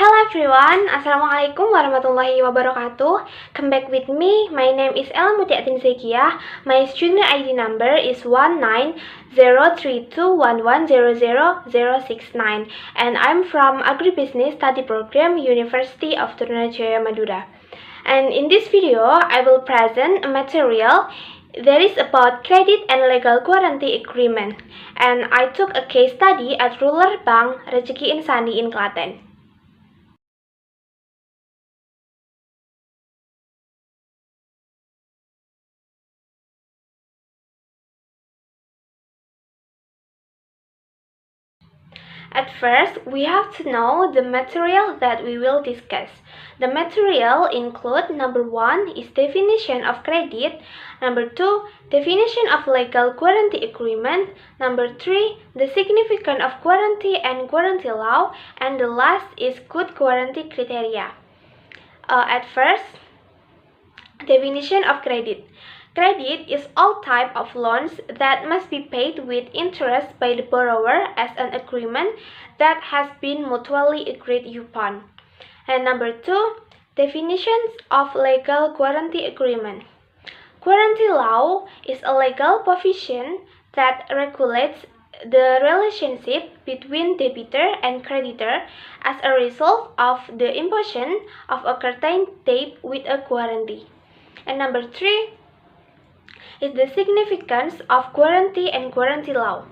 Hello everyone, Assalamualaikum Wr.Wb. Come back with me. My name is Ela Muthi'atin Zakiyyah. My student ID number is 190321100069 and I'm from Agribusiness Study Program, University of Trunajaya, Madura. And in this video, I will present a material that is about credit and legal guarantee agreement. And I took a case study at Rural Bank Rezeki Insani in Klaten. At first, we have to know the material that we will discuss. The material include number 1 is definition of credit, number 2 definition of legal guarantee agreement, number 3 the significance of guarantee and guarantee law, and the last is good guarantee criteria. At first, definition of credit. Credit is all type of loans that must be paid with interest by the borrower as an agreement that has been mutually agreed upon. And number 2, definitions of legal guarantee agreement. Guarantee law is a legal provision that regulates the relationship between debitor and creditor as a result of the imposition of a certain debt with a guarantee. And number 3 is the significance of guarantee and guarantee law.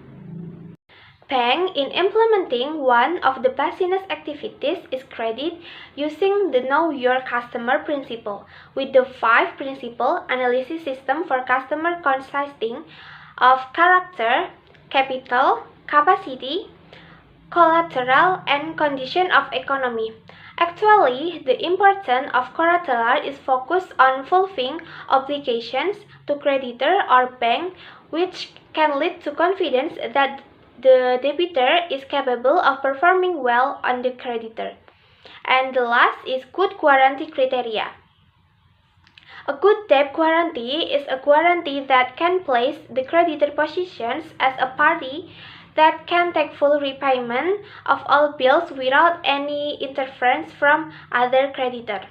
Bank, in implementing one of the business activities, is credit using the Know Your Customer principle, with the 5 principle analysis system for customer consisting of character, capital, capacity, collateral, and condition of economy. Actually, the importance of collateral is focused on fulfilling obligations to creditor or bank, which can lead to confidence that the debitor is capable of performing well on the creditor. And the last is good guarantee criteria. A good debt guarantee is a guarantee that can place the creditor positions as a party that can take full repayment of all bills without any interference from other creditor.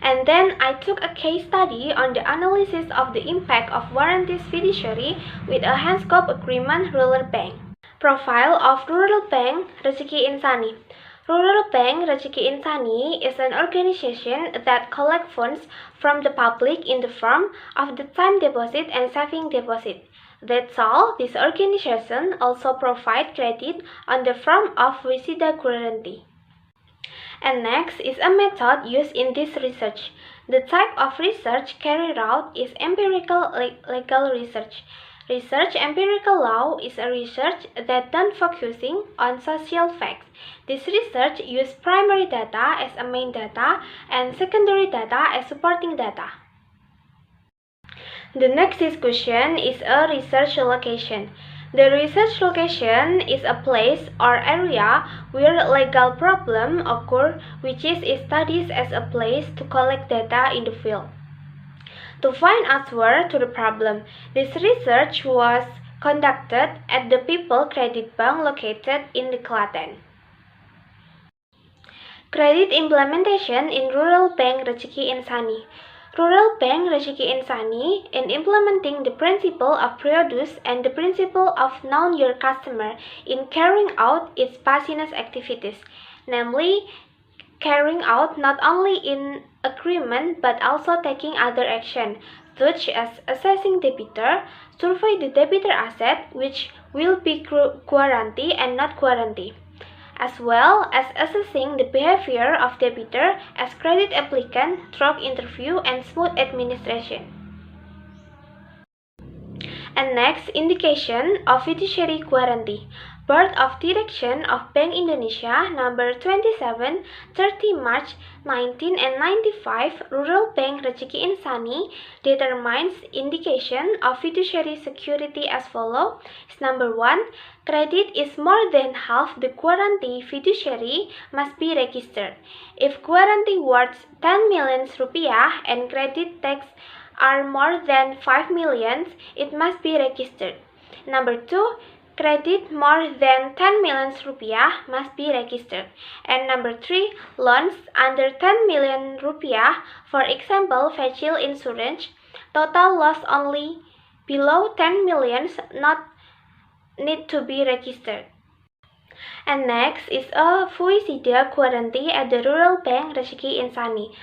And then I took a case study on the analysis of the impact of warranties fiduciary with a handscope agreement Rural Bank. Profile of Rural Bank Rezeki Insani. Rural Bank Rezeki Insani is an organization that collects funds from the public in the form of the time deposit and saving deposit. That's all. This organization also provides credit on the form of Wisida guarantee. And next is a method used in this research. The type of research carried out is empirical legal research. Research empirical law is a research that done focusing on social facts. This research uses primary data as a main data and secondary data as supporting data. The next discussion is a research location. The research location is a place or area where legal problem occur, which is studied as a place to collect data in the field. To find answer to the problem, this research was conducted at the People Credit Bank located in the Klaten. Credit implementation in Rural Bank Rezeki Insani. Rural Bank Rezeki Insani, in implementing the principle of produce and the principle of know your customer in carrying out its business activities, namely carrying out not only in agreement but also taking other action, such as assessing debitor, survey the debitor asset which will be guarantee and not guarantee, as well as assessing the behavior of debitor as credit applicant through interview and smooth administration. And next, indication of fiduciary guarantee. Board of Direction of Bank Indonesia number 27, 30 March 1995, Rural Bank Rezeki Insani determines indication of fiduciary security as follows. Number 1, credit is more than half the guarantee fiduciary must be registered. If guarantee worth 10 million rupiah and credit tax are more than 5 million, it must be registered. Number 2, credit more than 10 million rupiah must be registered. And number 3, loans under 10 million rupiah, for example, vehicle insurance, total loss only below 10 million not need to be registered. And next is a Fuisida guarantee at the Rural Bank Rezeki Insani.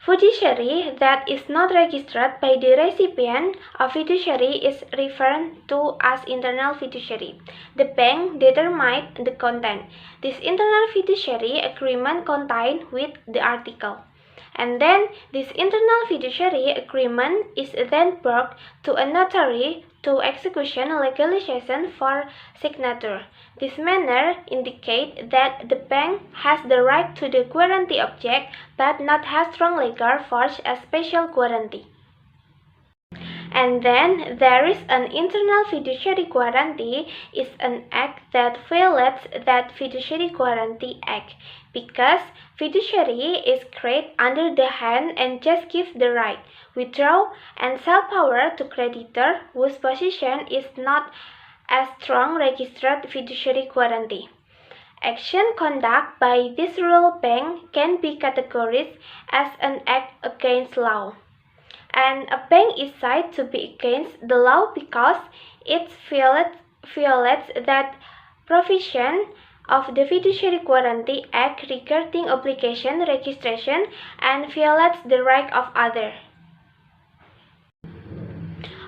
Fiduciary that is not registered by the recipient of fiduciary is referred to as internal fiduciary. The bank determines the content. This internal fiduciary agreement contained with the article. And then this internal fiduciary agreement is then brought to a notary to execution legalization for signature. This manner indicates that the bank has the right to the guarantee object but not has strong legal force as special guarantee. And then there is an internal fiduciary guarantee is an act that violates that fiduciary guarantee act because fiduciary is created under the hand and just gives the right, withdraw, and sell power to creditor whose position is not as strong registered fiduciary guarantee. Action conduct by this rural bank can be categorized as an act against law. And a bank is said to be against the law because it violates that provision of the Fiduciary Guarantee Act regarding obligation registration and violates the right of others.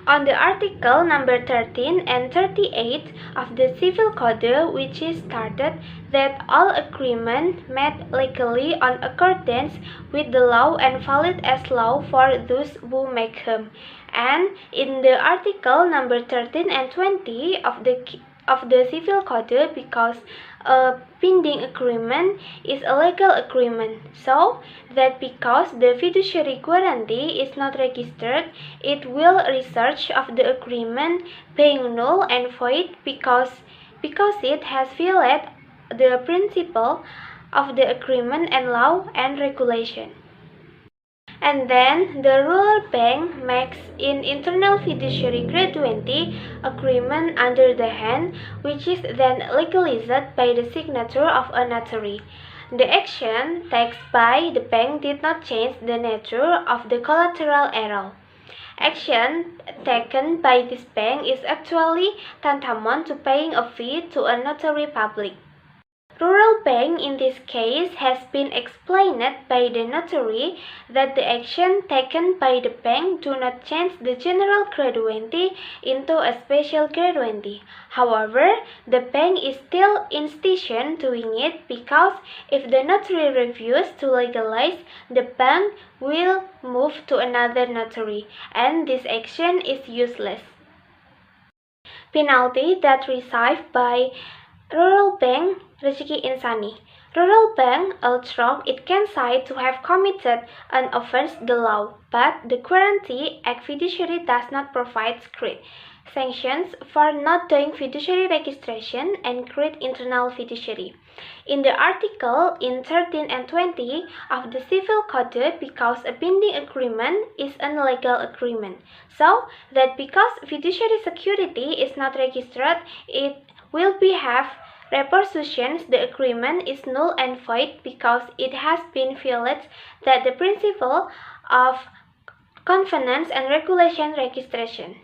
On the article number 13 and 38 of the Civil Code, which is stated that all agreements made legally on accordance with the law and valid as law for those who make them. And in the article number 13 and 20 of the Civil Code, because a binding agreement is a legal agreement, so that because the fiduciary guarantee is not registered, it will result of the agreement being null and void because it has violated the principle of the agreement and law and regulation. And then the rural bank makes in internal fiduciary gratuity agreement under the hand, which is then legalized by the signature of a notary. The action taken by the bank did not change the nature of the collateral error. Action taken by this bank is actually tantamount to paying a fee to a notary public. Rural bank in this case has been explained by the notary that the action taken by the bank do not change the general gratuity into a special gratuity. However, the bank is still insisting doing it because if the notary refuses to legalize, the bank will move to another notary, and this action is useless. Penalty that received by Rural Bank Rezeki Insani. Rural Bank, although it can say to have committed an offense the law, but the Guarantee Act fiduciary does not provide strict sanctions for not doing fiduciary registration and create internal fiduciary. In the article in 13 and 20 of the Civil Code, because a binding agreement is a legal agreement, so that because fiduciary security is not registered, it will be have repercussions. The agreement is null and void because it has been violated that the principle of confidence and regulation registration.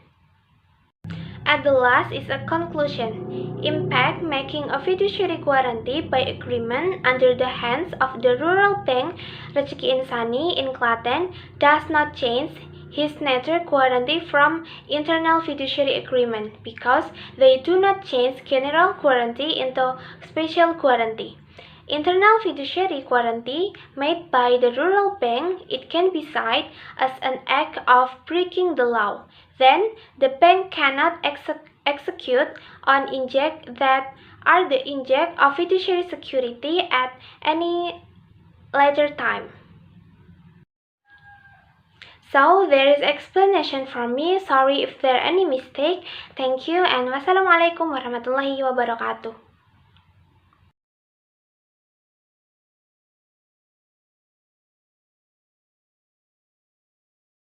At the last is a conclusion. Impact making a fiduciary guarantee by agreement under the hands of the Rural Bank Rezeki Insani in Klaten does not change his nature guarantee from internal fiduciary agreement because they do not change general guarantee into special guarantee. Internal fiduciary guarantee made by the rural bank, it can be cited as an act of breaking the law. Then the bank cannot execute on inject that are the inject of fiduciary security at any later time. So there is explanation from me. Sorry if there are any mistake. Thank you and wassalamualaikum warahmatullahi wabarakatuh.